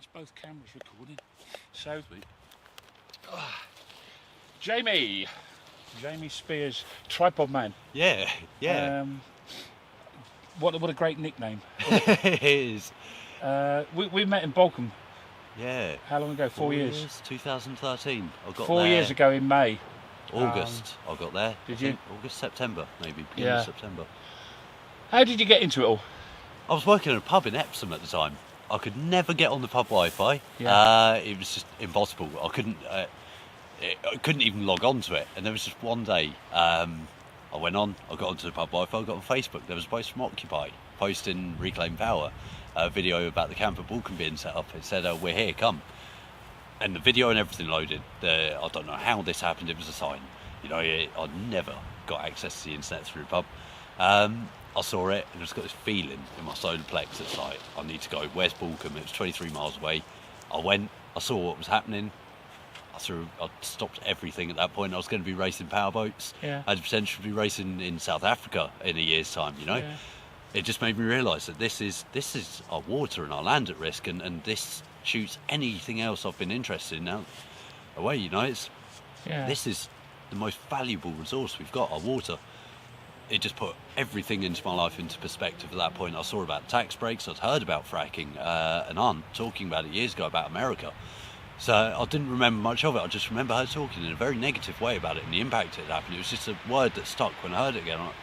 That's both cameras recording. So, Jamie Spiers, Tripod Man. Yeah. What a great nickname. It is. We met in Balcombe. Yeah. How long ago? 4 years. 2013. I got 4 there. years ago in May. August. I got there. Did I you? think August, September, maybe. Beginning of September. How did you get into it all? I was working in a pub in Epsom at the time. I could never get on the pub Wi-Fi. Yeah. It was just impossible. I couldn't even log on to it. And there was just one day, I went on, I got onto the pub Wi-Fi, I got on Facebook. There was a post from Occupy posting Reclaim Power, a video about the camp at Balcombe being set up. It said, "We're here, come." And the video and everything loaded. I don't know how this happened. It was a sign. I never got access to the internet through the pub. I saw it and I just got this feeling in my solar plex that's like, I need to go. Where's Balcombe? It was 23 miles away. I went, I saw what was happening. I stopped everything at that point. I was going to be racing powerboats. Yeah. I had the potential to be racing in South Africa in a year's time, Yeah. It just made me realise that this is our water and our land at risk, and this shoots anything else I've been interested in now away, This is the most valuable resource we've got, our water. It just put everything into my life into perspective at that point. I saw about tax breaks, I'd heard about fracking, an aunt talking about it years ago about America. So I didn't remember much of it. I just remember her talking in a very negative way about it and the impact it had happened. It was just a word that stuck when I heard it again, like,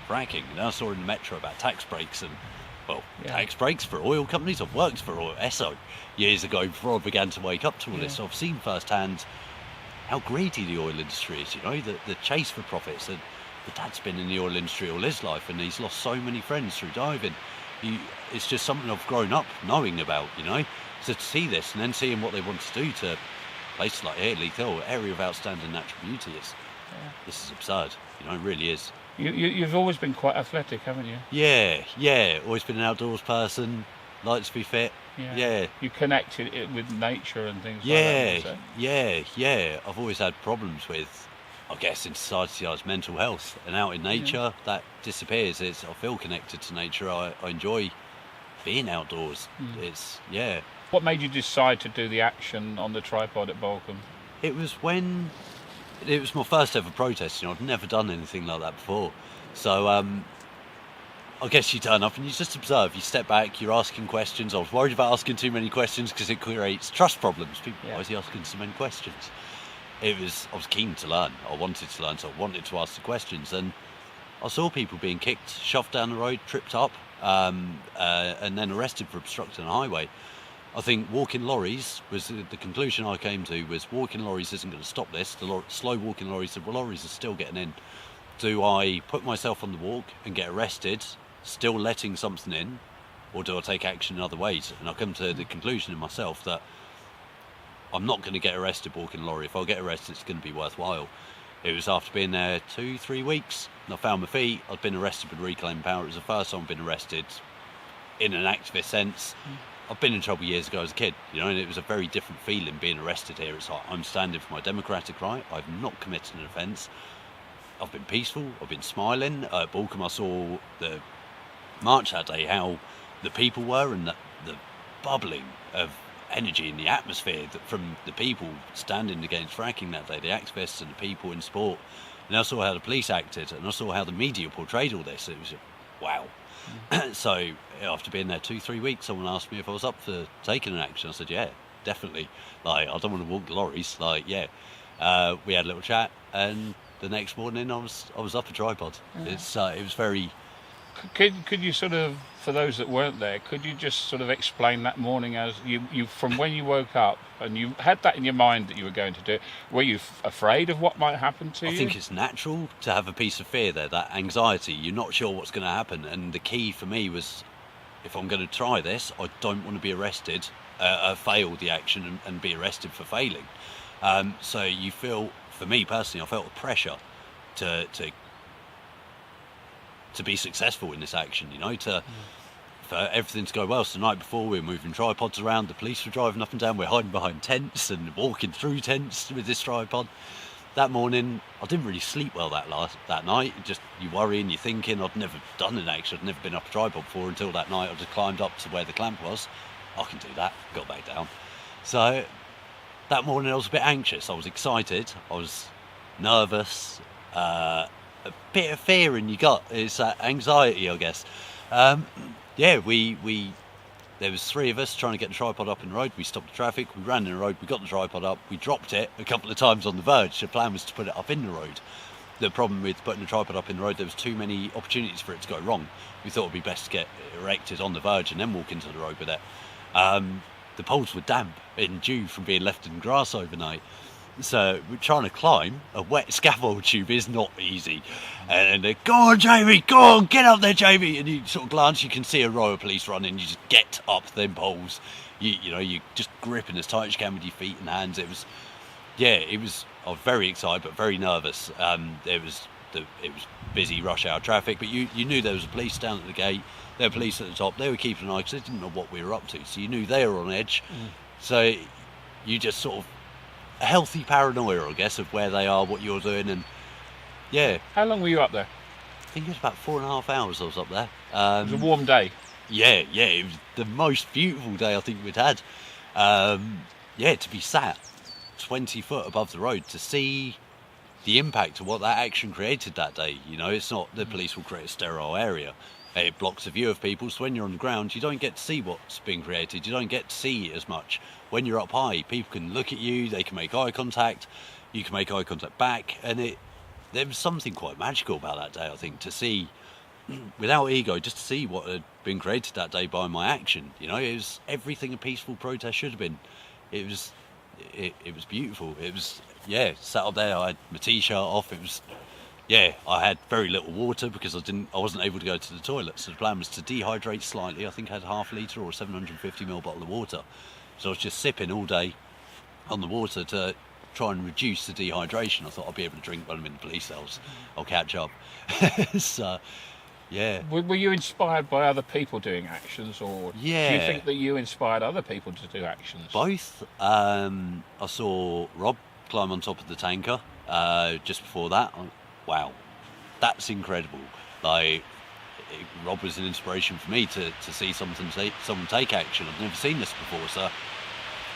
fracking. And then I saw in the Metro about tax breaks and, tax breaks for oil companies. I've worked for Esso years ago before I began to wake up to all this. So I've seen firsthand how greedy the oil industry is, the chase for profits. And the dad's been in the oil industry all his life and he's lost so many friends through diving. It's just something I've grown up knowing about, So to see this and then seeing what they want to do to places like here, Leith Hill, area of outstanding natural beauty, this is absurd, it really is. You've always been quite athletic, haven't you? Yeah, always been an outdoors person, like to be fit. Yeah. You connected it with nature and things like that. Yeah. I've always had problems with, I guess in society, mental health, and out in nature, that disappears. I feel connected to nature. I enjoy being outdoors. What made you decide to do the action on the tripod at Balcombe? It was my first ever protest. I'd never done anything like that before. So I guess you turn up and you just observe. You step back. You're asking questions. I was worried about asking too many questions because it creates trust problems. People, why is he asking so many questions? I was keen to learn. I wanted to learn, so I wanted to ask the questions. And I saw people being kicked, shoved down the road, tripped up, and then arrested for obstructing a highway. I think walking lorries was the conclusion I came to. Was walking lorries isn't going to stop this. The slow walking lorries, the lorries are still getting in. Do I put myself on the walk and get arrested, still letting something in, or do I take action in other ways? And I come to the conclusion in myself that I'm not going to get arrested walking a lorry. If I get arrested, it's going to be worthwhile. It was after being there 2-3 weeks, and I found my feet. I'd been arrested with Reclaim Power. It was the first time I'd been arrested in an activist sense. I've been in trouble years ago as a kid, and it was a very different feeling being arrested here. It's like, I'm standing for my democratic right. I've not committed an offence. I've been peaceful. I've been smiling. At Balcombe, I saw the march that day, how the people were, and the bubbling of energy in the atmosphere from the people standing against fracking that day, the activists and the people in sport. And I saw how the police acted, and I saw how the media portrayed all this. It was wow. So after being there 2-3 weeks, someone asked me if I was up for taking an action. I said, yeah, definitely. I don't want to walk the lorries. We had a little chat, and the next morning I was up a tripod. It was very. Could you sort of, for those that weren't there, could you just sort of explain that morning as you from when you woke up and you had that in your mind that you were going to do it? Were you afraid of what might happen to you? I think it's natural to have a piece of fear there, that anxiety. You're not sure what's going to happen, and the key for me was, if I'm going to try this, I don't want to be arrested, fail the action and be arrested for failing. So you feel, for me personally, I felt a pressure to be successful in this action, for everything to go well. So the night before, we were moving tripods around, the police were driving up and down, we're hiding behind tents and walking through tents with this tripod. That morning, I didn't really sleep well that night. Just, you worry and you're thinking. I'd never done an action, I'd never been up a tripod before until that night. I just climbed up to where the clamp was, I can do that. Got back down. So that morning I was a bit anxious. I was excited. I was nervous. A bit of fear in your gut. It's anxiety, I guess. Yeah, there was 3 of us trying to get the tripod up in the road. We stopped the traffic, we ran in the road, we got the tripod up, we dropped it a couple of times on the verge. The plan was to put it up in the road. The problem with putting the tripod up in the road, there was too many opportunities for it to go wrong. We thought it would be best to get it erected on the verge and then walk into the road with it. The poles were damp and dew from being left in grass overnight. So we're trying to climb a wet scaffold tube is not easy. And they go on, Jamie, go on, get up there, Jamie. And you sort of glance, you can see a row of police running. You just get up them poles. You know, you just gripping as tight as you can with your feet and hands. I was very excited but very nervous. It was busy rush hour traffic, but you knew there was police down at the gate. There were police at the top. They were keeping an eye because they didn't know what we were up to. So you knew they were on edge. So you just sort of a healthy paranoia, I guess, of where they are, what you're doing, and yeah. How long were you up there? I think it was about 4.5 hours I was up there. It was a warm day. Yeah, it was the most beautiful day I think we'd had. To be sat 20 foot above the road to see the impact of what that action created that day. You know, it's not the police will create a sterile area. It blocks the view of people, so when you're on the ground, you don't get to see what's being created. You don't get to see as much. When you're up high, people can look at you, they can make eye contact, you can make eye contact back, and there was something quite magical about that day, I think, to see, without ego, just to see what had been created that day by my action. You know, it was everything a peaceful protest should have been. It was beautiful. It was, sat up there, I had my t-shirt off, I had very little water because I wasn't able to go to the toilet. So the plan was to dehydrate slightly. I think I had half a litre or a 750ml bottle of water. So I was just sipping all day on the water to try and reduce the dehydration. I thought I'll be able to drink when I'm in the police cells. I'll catch up. So, yeah. Were you inspired by other people doing actions, or do you think that you inspired other people to do actions? Both. I saw Rob climb on top of the tanker just before that. Wow, that's incredible. Rob was an inspiration for me to see someone take action. I've never seen this before, so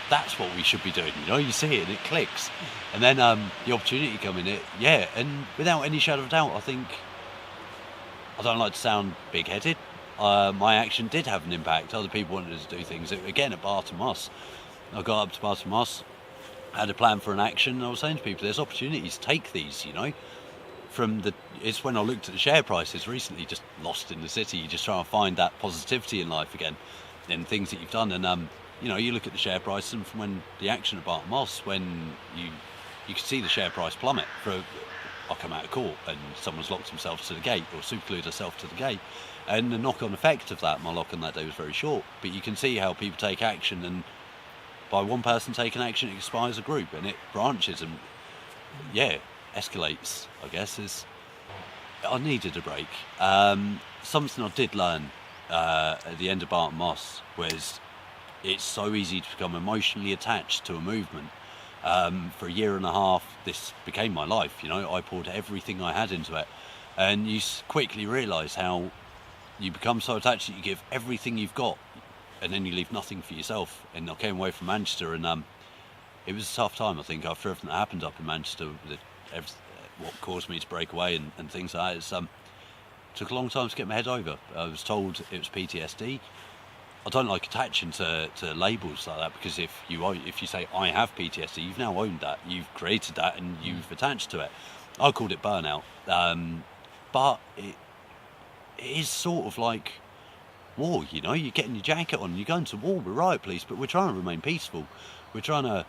that's what we should be doing. You know, you see it and it clicks. And then the opportunity coming in, and without any shadow of doubt, I don't like to sound big-headed. My action did have an impact. Other people wanted to do things. Again, at Barton Moss, I got up to Barton Moss, had a plan for an action, and I was saying to people, there's opportunities, take these, you know. It's when I looked at the share prices recently, just lost in the city, you just try and find that positivity in life again, in things that you've done. And you look at the share price, and from when the action at Barton Moss, when you could see the share price plummet. I come out of court and someone's locked himself to the gate or superglued herself to the gate, and the knock-on effect of that, my lock-on that day was very short. But you can see how people take action, and by one person taking action, it inspires a group, and it branches and escalates, I guess. I needed a break. Something I did learn at the end of Barton Moss was it's so easy to become emotionally attached to a movement. For a year and a half, this became my life. You know, I poured everything I had into it, and you quickly realise how you become so attached that you give everything you've got, and then you leave nothing for yourself. And I came away from Manchester, and it was a tough time. I think after everything that happened up in Manchester, what caused me to break away and things like that, it took a long time to get my head over. I was told it was PTSD. I don't like attaching to labels like that, because if you say I have PTSD, you've now owned that, you've created that, and you've attached to it. I called it burnout, but it is sort of like war. You know, you're getting your jacket on, you're going to war. We're riot police, but we're trying to remain peaceful. We're trying to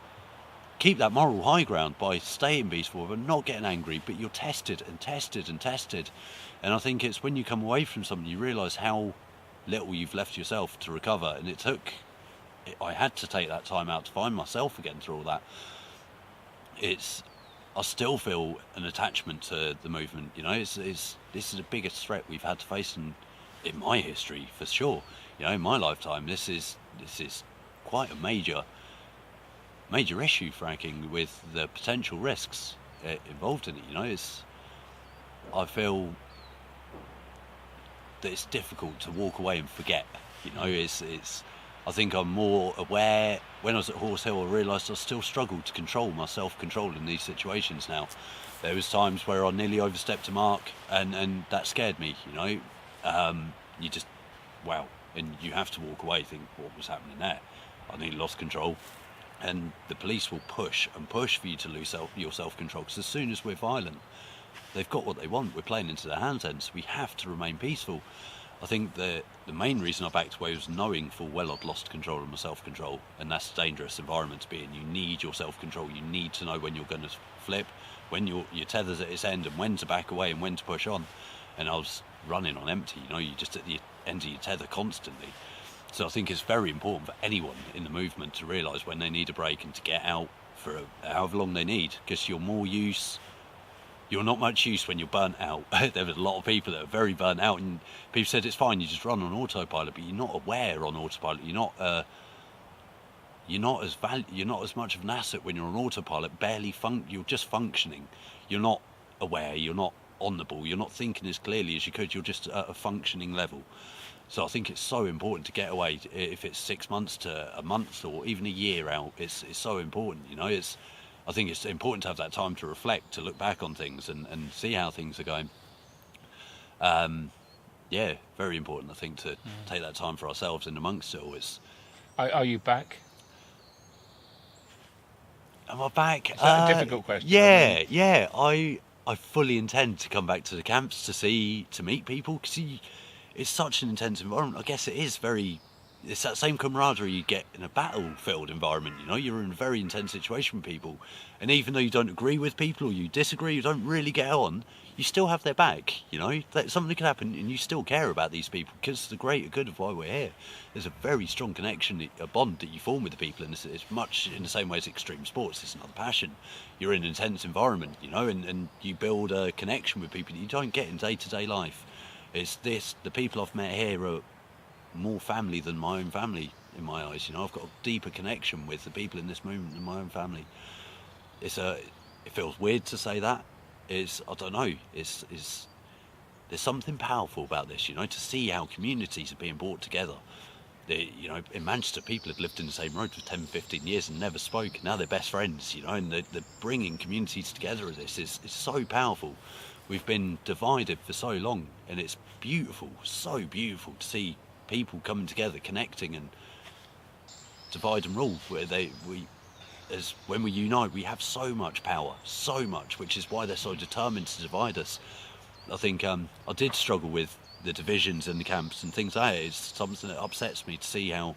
keep that moral high ground by staying peaceful and not getting angry. But you're tested and tested and tested, and I think it's when you come away from something you realise how little you've left yourself to recover. And I had to take that time out to find myself again through all that. I still feel an attachment to the movement. You know, this is the biggest threat we've had to face in my history, for sure. You know, in my lifetime, this is quite a major issue, fracking, with the potential risks involved in it. You know, I feel that it's difficult to walk away and forget. You know, I think I'm more aware. When I was at Horse Hill, I realised I still struggled to control my self-control in these situations now. There was times where I nearly overstepped a mark, and that scared me, you know. You just, wow, and you have to walk away, think, what was happening there? I nearly lost control. And the police will push and push for you to lose your self-control, because as soon as we're violent, they've got what they want. We're playing into their hands, and so we have to remain peaceful. I think the main reason I backed away was knowing full well I'd lost control of my self-control, and that's a dangerous environment to be in. You need your self-control. You need to know when you're going to flip, when your tether's at its end, and when to back away and when to push on. And I was running on empty, you know, you're just at the end of your tether constantly. So I think it's very important for anyone in the movement to realise when they need a break and to get out for however long they need, because you're not much use when you're burnt out. There was a lot of people that are very burnt out, and people said it's fine, you just run on autopilot, but you're not aware on autopilot. You're not as much of an asset when you're on autopilot. You're just functioning. You're not aware. You're not on the ball. You're not thinking as clearly as you could. You're just at a functioning level. So I think it's so important to get away. If it's 6 months to a month or even a year out, it's so important. You know, I think it's important to have that time to reflect, to look back on things and see how things are going. Yeah, very important, I think, to take that time for ourselves and amongst it all. Are you back? Am I back? Is that a difficult question? Yeah. I fully intend to come back to the camps to meet people, because it's such an intense environment. I guess it's that same camaraderie you get in a battlefield environment. You know, you're in a very intense situation with people, and even though you don't agree with people or you disagree, you don't really get on, you still have their back. You know, something can happen and you still care about these people because it's the greater good of why we're here. There's a very strong connection, a bond that you form with the people, and it's much in the same way as extreme sports. It's another passion. You're in an intense environment, you know, and you build a connection with people that you don't get in day-to-day life. The people I've met here are more family than my own family in my eyes. You know, I've got a deeper connection with the people in this movement than my own family. It feels weird to say that. I don't know. There's something powerful about this. You know, to see how communities are being brought together. You know, in Manchester, people have lived in the same road for 10, 15 years and never spoke. Now they're best friends. You know, and they're bringing communities together. This is so powerful. We've been divided for so long, and it's beautiful, so beautiful to see people coming together, connecting, and divide and rule. When we unite, we have so much power, so much, which is why they're so determined to divide us. I think I did struggle with the divisions in the camps and things like that. It's something that upsets me to see how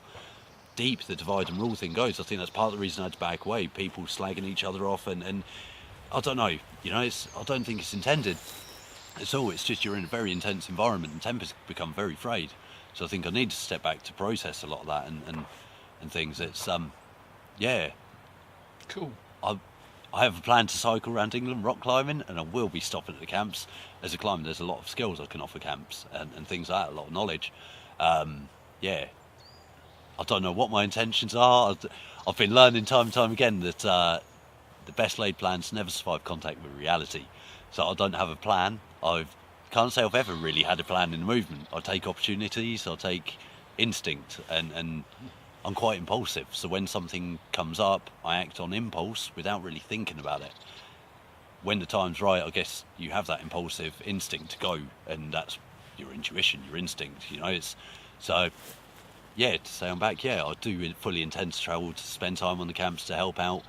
deep the divide and rule thing goes. I think that's part of the reason I had to back away. People slagging each other off, and I don't know. You know, I don't think it's intended. It's just you're in a very intense environment, and tempers become very frayed. So I think I need to step back to process a lot of that and things. It's yeah. Cool. I have a plan to cycle around England rock climbing, and I will be stopping at the camps. As a climber, there's a lot of skills I can offer camps and things like that, a lot of knowledge. Yeah. I don't know what my intentions are. I've been learning time and time again that the best laid plans never survive contact with reality. So I don't have a plan. I can't say I've ever really had a plan in the movement. I take opportunities, I take instinct, and I'm quite impulsive. So when something comes up, I act on impulse without really thinking about it. When the time's right, I guess you have that impulsive instinct to go, and that's your intuition, your instinct, you know. So yeah, to say I'm back, yeah, I do fully intend to travel, to spend time on the camps, to help out.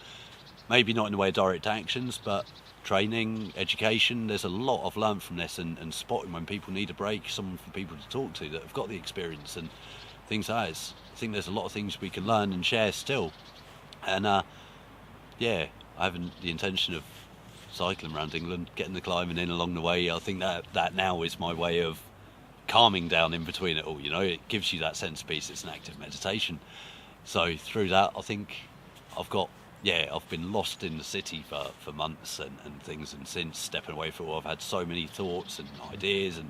Maybe not in the way of direct actions, but training, education. There's a lot I've learned from this, and spotting when people need a break, someone for people to talk to that have got the experience and things like that. I think there's a lot of things we can learn and share still. And yeah, I haven't the intention of cycling around England, getting the climbing in along the way. I think that now is my way of calming down in between it all. You know, it gives you that sense of peace. It's an active meditation. So through that, I think I've been lost in the city for months and things, and since stepping away for a while, I've had so many thoughts and ideas, and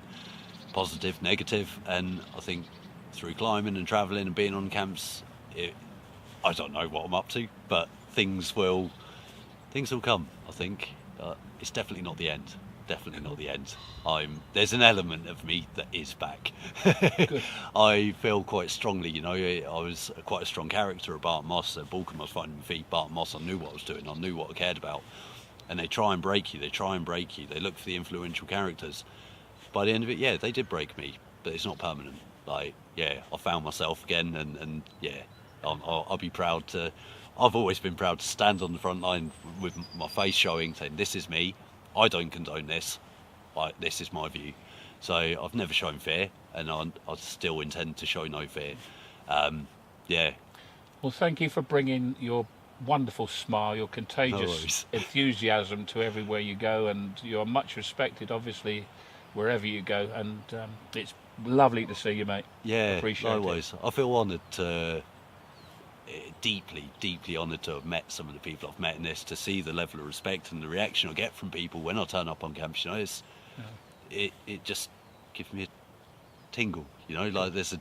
positive, negative, and I think through climbing and travelling and being on camps, I don't know what I'm up to, but things will come, I think. It's definitely not the end. definitely not the end. There's an element of me that is back. Good. I feel quite strongly, you know, I was quite a strong character at Barton Moss. At Balcombe I was fighting my feet. Barton Moss, I knew what I was doing, I knew what I cared about. And they try and break you, they look for the influential characters. By the end of it, yeah, they did break me, but it's not permanent. Like, yeah, I found myself again, and yeah, I'll be proud to. I've always been proud to stand on the front line with my face showing, saying, this is me, I don't condone this, this is my view. So I've never shown fear, and I still intend to show no fear. Yeah. Well, thank you for bringing your wonderful smile, your contagious enthusiasm to everywhere you go, and you're much respected, obviously, wherever you go, and it's lovely to see you, mate. Yeah, appreciate likewise. I feel honoured to, deeply honoured to have met some of the people I've met in this, to see the level of respect and the reaction I get from people when I turn up on campus. You know, it just gives me a tingle. You know, like there's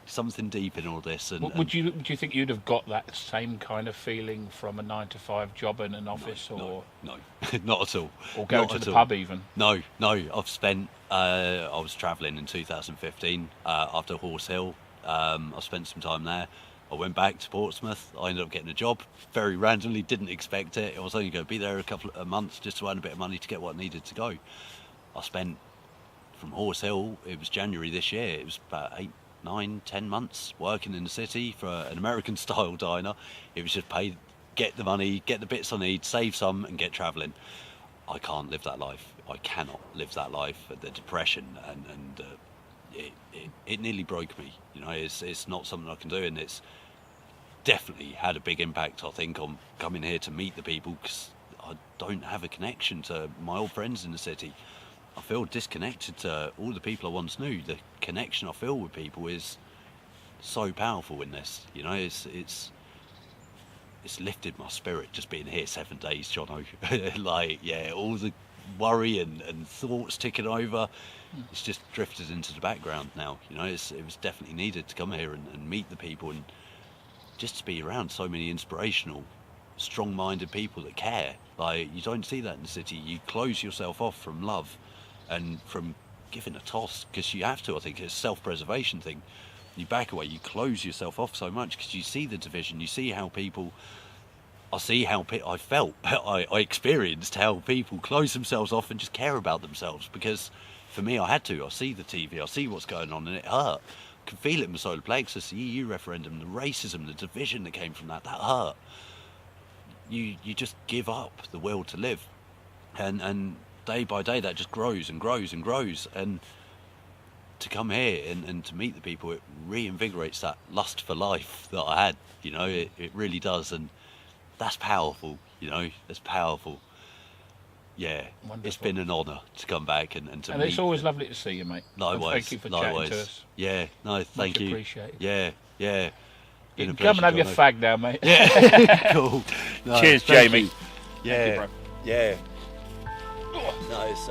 something deep in all this. And would you think you'd have got that same kind of feeling from a 9-to-5 job in an office, no, not at all. Or going to the pub even? No. I've spent. I was travelling in 2015 after Horse Hill. I spent some time there. I went back to Portsmouth. I ended up getting a job very randomly. Didn't expect it. I was only going to be there a couple of months just to earn a bit of money to get what I needed to go. I spent from Horse Hill. It was January this year. It was about 8, 9, 10 months working in the city for an American style diner. It was just pay, get the money, get the bits I need, save some and get travelling. I can't live that life. I cannot live that life. The depression and it nearly broke me. You know, it's not something I can do, and it's definitely had a big impact, I think, on coming here to meet the people, because I don't have a connection to my old friends in the city. I feel disconnected to all the people I once knew. The connection I feel with people is so powerful in this. You know, it's lifted my spirit just being here 7 days, Jono. Like, yeah, all the worry and thoughts ticking over, it's just drifted into the background now. You know, it was definitely needed to come here and meet the people, and just to be around so many inspirational, strong-minded people that care. Like, you don't see that in the city. You close yourself off from love and from giving a toss, because you have to. I think it's a self-preservation thing. You back away, you close yourself off so much because you see the division, you see how people... I felt, I experienced how people close themselves off and just care about themselves, because for me, I had to. I see the TV, I see what's going on, and it hurt. I can feel it in my solar plexus, the EU referendum, the racism, the division that came from that hurt. You just give up the will to live, and day by day that just grows and grows and grows. And to come here and to meet the people, it reinvigorates that lust for life that I had. You know, it really does, and that's powerful. You know, it's powerful. Yeah, wonderful. It's been an honour to come back and to meet. And it's always lovely to see you, mate. Likewise. Thank you for chatting to us. Yeah, no, thank you. Appreciate it. Yeah. You can come and have your fag now, mate. Yeah, cool. No, cheers, Jamie. You. Yeah, Thank yeah. No, it's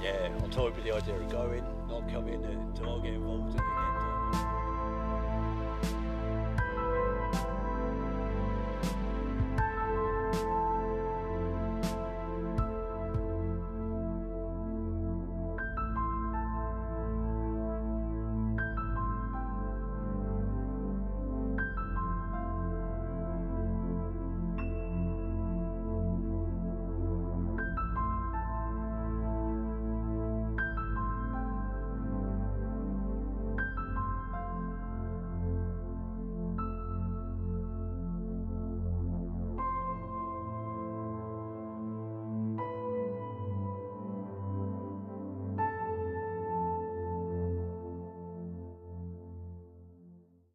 yeah. I'm toying with the idea of going, not coming until I get involved in it again.